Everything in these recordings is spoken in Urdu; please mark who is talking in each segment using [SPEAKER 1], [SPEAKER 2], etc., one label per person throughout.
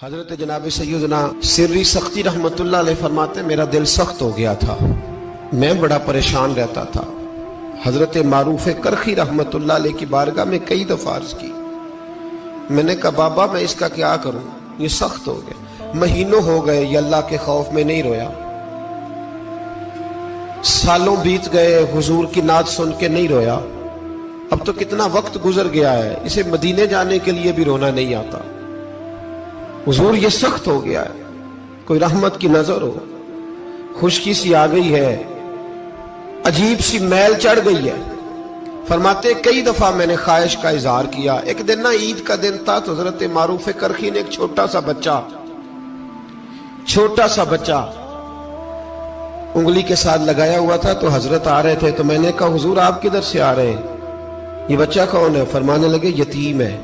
[SPEAKER 1] حضرت جناب سیدنا سری سختی رحمت اللہ علیہ فرماتے میرا دل سخت ہو گیا تھا، میں بڑا پریشان رہتا تھا۔ حضرت معروف کرخی رحمت اللہ علیہ کی بارگاہ میں کئی دفعہ عرض کی، میں نے کہا بابا میں اس کا کیا کروں، یہ سخت ہو گیا، مہینوں ہو گئے یہ اللہ کے خوف میں نہیں رویا، سالوں بیت گئے حضور کی نعت سن کے نہیں رویا، اب تو کتنا وقت گزر گیا ہے، اسے مدینے جانے کے لیے بھی رونا نہیں آتا، حضور یہ سخت ہو گیا ہے، کوئی رحمت کی نظر ہو، خشکی سی آ گئی ہے، عجیب سی میل چڑھ گئی ہے۔ فرماتے کئی دفعہ میں نے خواہش کا اظہار کیا۔ ایک دن نا عید کا دن تھا تو حضرت معروف کرخی نے ایک چھوٹا سا بچہ انگلی کے ساتھ لگایا ہوا تھا، تو حضرت آ رہے تھے، تو میں نے کہا حضور آپ کدھر سے آ رہے ہیں، یہ بچہ کون ہے؟ فرمانے لگے یتیم ہے۔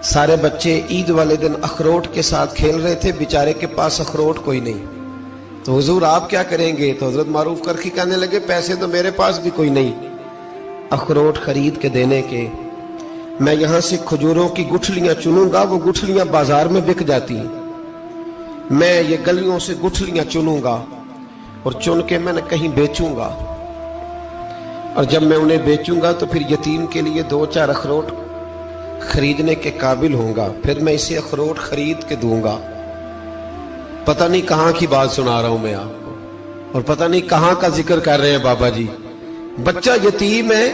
[SPEAKER 1] سارے بچے عید والے دن اخروٹ کے ساتھ کھیل رہے تھے، بیچارے کے پاس اخروٹ کوئی نہیں، تو حضور آپ کیا کریں گے؟ تو حضرت معروف کرخی کہنے لگے پیسے تو میرے پاس بھی کوئی نہیں اخروٹ خرید کے دینے کے، میں یہاں سے کھجوروں کی گٹھلیاں چنوں گا، وہ گٹھلیاں بازار میں بک جاتی ہیں، میں یہ گلیوں سے گٹھلیاں چنوں گا اور چن کے میں نے کہیں بیچوں گا، اور جب میں انہیں بیچوں گا تو پھر یتیم کے لیے 2-4 اخروٹ خریدنے کے قابل ہوں گا، پھر میں اسے اخروٹ خرید کے دوں گا۔ پتہ نہیں کہاں کی بات سنا رہا ہوں میں آپ کو، اور پتہ نہیں کہاں کا ذکر کر رہے ہیں بابا جی۔ بچہ یتیم ہے،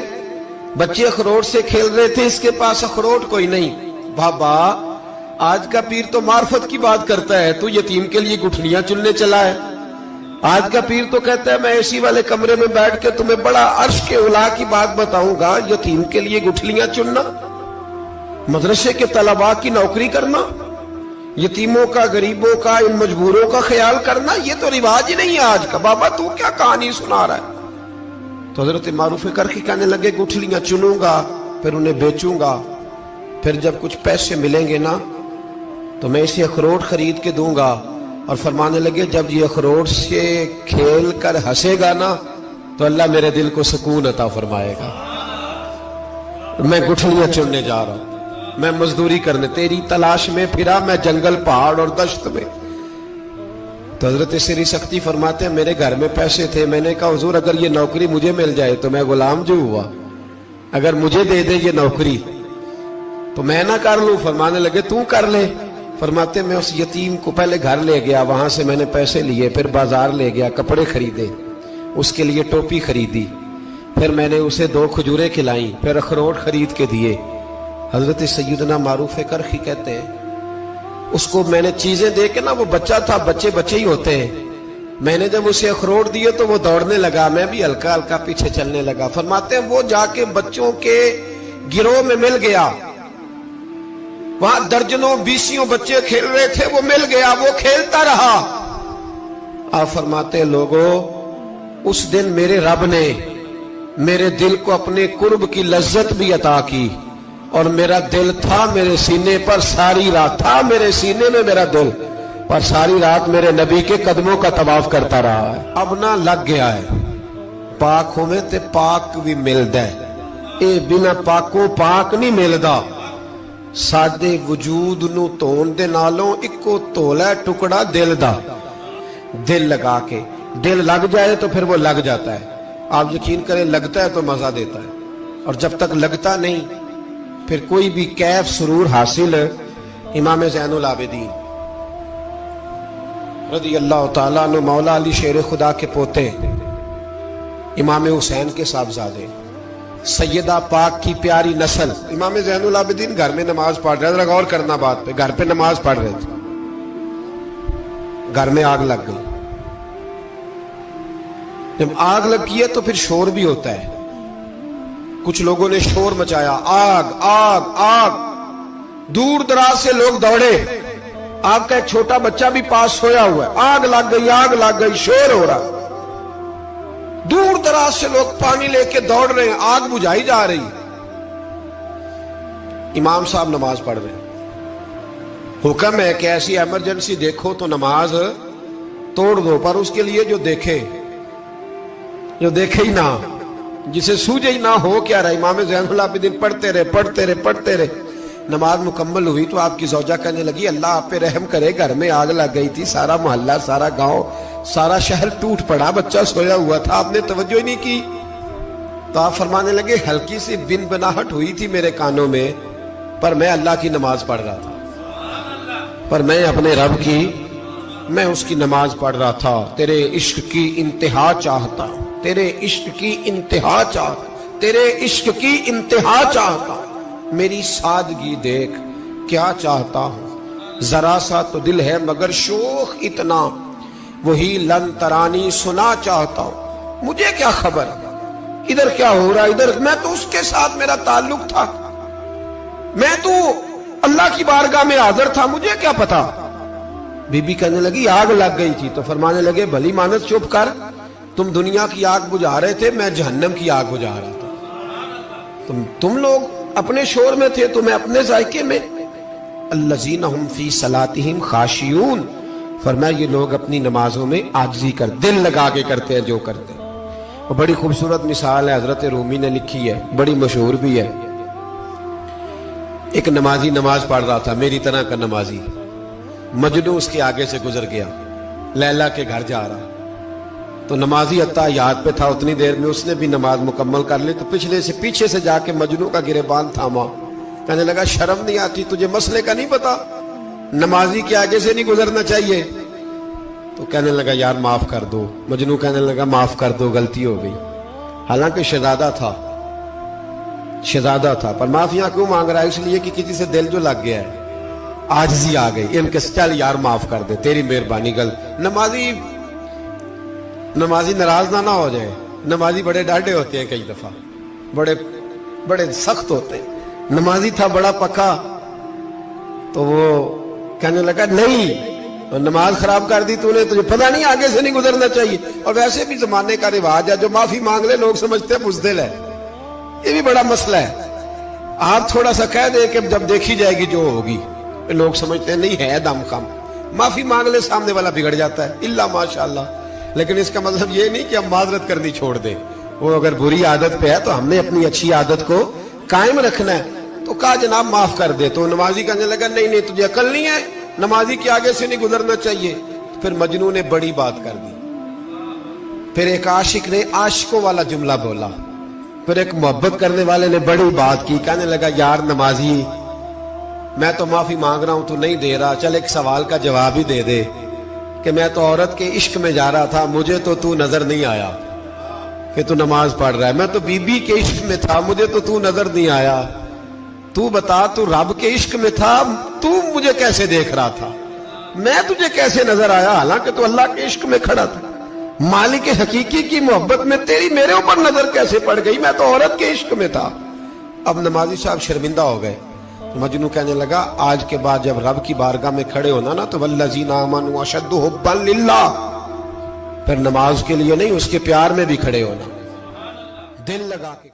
[SPEAKER 1] بچے اخروٹ سے کھیل رہے تھے، اس کے پاس اخروٹ کوئی نہیں۔ بابا آج کا پیر تو معرفت کی بات کرتا ہے، تو یتیم کے لیے گٹھلیاں چننے چلا ہے۔ آج کا پیر تو کہتا ہے میں اے سی والے کمرے میں بیٹھ کے تمہیں بڑا عرش کے اعلیٰ کی بات بتاؤں گا، یتیم کے لیے گٹھلیاں چننا، مدرسے کے طلباء کی نوکری کرنا، یتیموں کا، غریبوں کا، ان مجبوروں کا خیال کرنا، یہ تو رواج ہی نہیں ہے آج کا۔ بابا تو کیا کہانی سنا رہا ہے؟ تو حضرت معروف کرخی کہنے لگے گٹھلیاں چنوں گا، پھر انہیں بیچوں گا، پھر جب کچھ پیسے ملیں گے نا تو میں اسے اخروٹ خرید کے دوں گا، اور فرمانے لگے جب یہ اخروٹ سے کھیل کر ہنسے گا نا تو اللہ میرے دل کو سکون عطا فرمائے گا۔ میں گٹھلیاں چننے جا رہا ہوں، میں مزدوری کرنے، تیری تلاش میں پھرا میں جنگل، پہاڑ اور دشت میں۔ تو حضرت سری سختی فرماتے ہیں میرے گھر میں پیسے تھے، میں نے کہا حضور اگر یہ نوکری مجھے مل جائے تو میں غلام جو ہوا، اگر مجھے دے دے یہ نوکری تو میں نہ کر لوں؟ فرمانے لگے تو کر لے۔ فرماتے میں اس یتیم کو پہلے گھر لے گیا، وہاں سے میں نے پیسے لیے، پھر بازار لے گیا، کپڑے خریدے، اس کے لیے ٹوپی خریدی، پھر میں نے اسے 2 کھجوریں کھلائیں، پھر اخروٹ خرید کے دیے۔ حضرت سیدنا معروف کرخی کہتے ہیں اس کو میں نے چیزیں دے کے نا، وہ بچہ تھا، بچے ہی ہوتے ہیں، میں نے جب اسے اخروٹ دیے تو وہ دوڑنے لگا، میں بھی ہلکا ہلکا پیچھے چلنے لگا۔ فرماتے ہیں وہ جا کے بچوں کے گروہ میں مل گیا، وہاں درجنوں 20 بچے کھیل رہے تھے، وہ مل گیا، وہ کھیلتا رہا۔ آپ فرماتے ہیں لوگوں اس دن میرے رب نے میرے دل کو اپنے قرب کی لذت بھی عطا کی، اور میرا دل تھا میرے سینے پر ساری رات، تھا میرے سینے میں میرا دل، پر ساری رات میرے نبی کے قدموں کا طواف کرتا رہا ہے۔ اب نہ لگ گیا ہے، پاک ہوئے تے پاک بھی ملدا ہے، اے بنا پاکوں پاک نہیں ملدا۔ سادے وجود نو تون دے نالوں اکو تولا ٹکڑا دل دا، دل لگا کے، دل لگ جائے تو پھر وہ لگ جاتا ہے۔ آپ یقین کریں لگتا ہے تو مزہ دیتا ہے، اور جب تک لگتا نہیں پھر کوئی بھی کیف سرور حاصل۔ امام زین العابدین رضی اللہ تعالیٰ عنہ مولا علی شیر خدا کے پوتے، امام حسین کے صاحبزادے، سیدہ پاک کی پیاری نسل، امام زین العابدین گھر میں نماز پڑھ رہے تھے، غور کرنا بات پہ، گھر پہ نماز پڑھ رہے تھے، گھر میں آگ لگ گئی۔ جب آگ لگی ہے تو پھر شور بھی ہوتا ہے، کچھ لوگوں نے شور مچایا، آگ آگ آگ، دور دراز سے لوگ دوڑے، آپ کا ایک چھوٹا بچہ بھی پاس سویا ہوا ہے، آگ لگ گئی، شور ہو رہا، دور دراز سے لوگ پانی لے کے دوڑ رہے ہیں، آگ بجھائی جا رہی، امام صاحب نماز پڑھ رہے ہیں، حکم ہے کہ ایسی ایمرجنسی دیکھو تو نماز توڑ دو، پر اس کے لیے جو دیکھے ہی نہ، جسے سوجے ہی نہ ہو کیا رہا۔ امام زین العابدین پڑھتے رہے، نماز مکمل ہوئی تو آپ کی زوجہ کہنے لگی اللہ آپ پہ رحم کرے، گھر میں آگ لگ گئی تھی، سارا محلہ، سارا گاؤں، سارا شہر ٹوٹ پڑا، بچہ سویا ہوا تھا، آپ نے توجہ ہی نہیں کی۔ تو آپ فرمانے لگے ہلکی سی بن بناہٹ ہوئی تھی میرے کانوں میں، پر میں اللہ کی نماز پڑھ رہا تھا، پر میں اپنے رب کی، میں اس کی نماز پڑھ رہا تھا، تیرے عشق کی انتہا چاہتا، تیرے عشق کی انتہا چاہتا، تیرے عشق کی انتہا چاہتا، میری سادگی دیکھ کیا چاہتا ہوں، ذرا سا تو دل ہے مگر شوق اتنا، وہی لن ترانی سنا چاہتا ہوں، مجھے کیا خبر ادھر کیا ہو رہا، ادھر میں تو اس کے ساتھ میرا تعلق تھا، میں تو اللہ کی بارگاہ میں حاضر تھا، مجھے کیا پتا۔ بی بی کہنے لگی آگ لگ گئی تھی، تو فرمانے لگے بھلی مانس چپ کر، تم دنیا کی آگ بجھا رہے تھے، میں جہنم کی آگ بجھا رہا تھا، تم لوگ اپنے شور میں تھے تو میں اپنے ذائقے میں۔ الذین ہم فی صلاتہم خاشعون، فرمایا یہ لوگ اپنی نمازوں میں عاجزی کر، دل لگا کے کرتے ہیں جو کرتے ہیں۔ اور بڑی خوبصورت مثال ہے، حضرت رومی نے لکھی ہے، بڑی مشہور بھی ہے۔ ایک نمازی نماز پڑھ رہا تھا، میری طرح کا نمازی، مجنوں اس کے آگے سے گزر گیا، لیلا کے گھر جا رہا، تو نمازی اتحیات پہ تھا، اتنی دیر میں اس نے بھی نماز مکمل کر لی، تو پیچھے سے جا کے مجنوں کا گریبان تھاما، کہنے لگا شرم نہیں آتی تجھے، مسئلے کا نہیں پتا، نمازی کے آگے سے نہیں گزرنا چاہیے؟ تو کہنے لگا یار معاف کر دو، مجنوں کہنے لگا معاف کر دو، غلطی ہو گئی، حالانکہ شہزادہ تھا، پر معافیاں کیوں مانگ رہا ہے؟ اس لیے کہ کسی سے دل جو لگ گیا ہے، عاجزی آ گئی، ان کے چل یار معاف کر دے، تیری مہربانی، نمازی ناراض نہ ہو جائے، نمازی بڑے ڈاڈے ہوتے ہیں، کئی دفعہ بڑے سخت ہوتے ہیں، نمازی تھا بڑا پکا، تو وہ کہنے لگا نہیں، نماز خراب کر دی تو نے، تجھے پتہ نہیں آگے سے نہیں گزرنا چاہیے، اور ویسے بھی زمانے کا رواج ہے، جو معافی مانگ لے لوگ سمجھتے ہیں بزدل ہے، یہ بھی بڑا مسئلہ ہے، آپ تھوڑا سا کہہ دیں کہ جب دیکھی جائے گی جو ہوگی، لوگ سمجھتے ہیں نہیں ہے دم کم، معافی مانگ لے سامنے والا بگڑ جاتا ہے، الا ماشاءاللہ، لیکن اس کا مطلب یہ نہیں کہ ہم معذرت کرنی چھوڑ دیں، وہ اگر بری عادت پہ ہے تو ہم نے اپنی اچھی عادت کو قائم رکھنا ہے، تو کہا جناب معاف کر دے، تو نمازی کہنے لگا نہیں تجھے عقل نہیں ہے، نمازی کے آگے سے نہیں گزرنا چاہیے۔ پھر مجنون نے بڑی بات کر دی، پھر ایک عاشق نے عاشقوں والا جملہ بولا، پھر ایک محبت کرنے والے نے بڑی بات کی، کہنے لگا یار نمازی میں تو معافی مانگ رہا ہوں تو نہیں دے رہا، چل ایک سوال کا جواب ہی دے دے کہ میں تو عورت کے عشق میں جا رہا تھا، مجھے تو نظر نہیں آیا کہ تو نماز پڑھ رہا ہے، میں تو بی بی کے عشق میں تھا، مجھے تو نظر نہیں آیا، تو بتا تو رب کے عشق میں تھا، تو مجھے کیسے دیکھ رہا تھا، میں تجھے کیسے نظر آیا، حالانکہ تو اللہ کے عشق میں کھڑا تھا، مالک حقیقی کی محبت میں تیری میرے اوپر نظر کیسے پڑ گئی، میں تو عورت کے عشق میں تھا۔ اب نمازی صاحب شرمندہ ہو گئے، مجنوں کہنے لگا آج کے بعد جب رب کی بارگاہ میں کھڑے ہونا نا تو والذین آمنوا اشد حبا للہ، پھر نماز کے لیے نہیں، اس کے پیار میں بھی کھڑے ہونا، دل لگا کے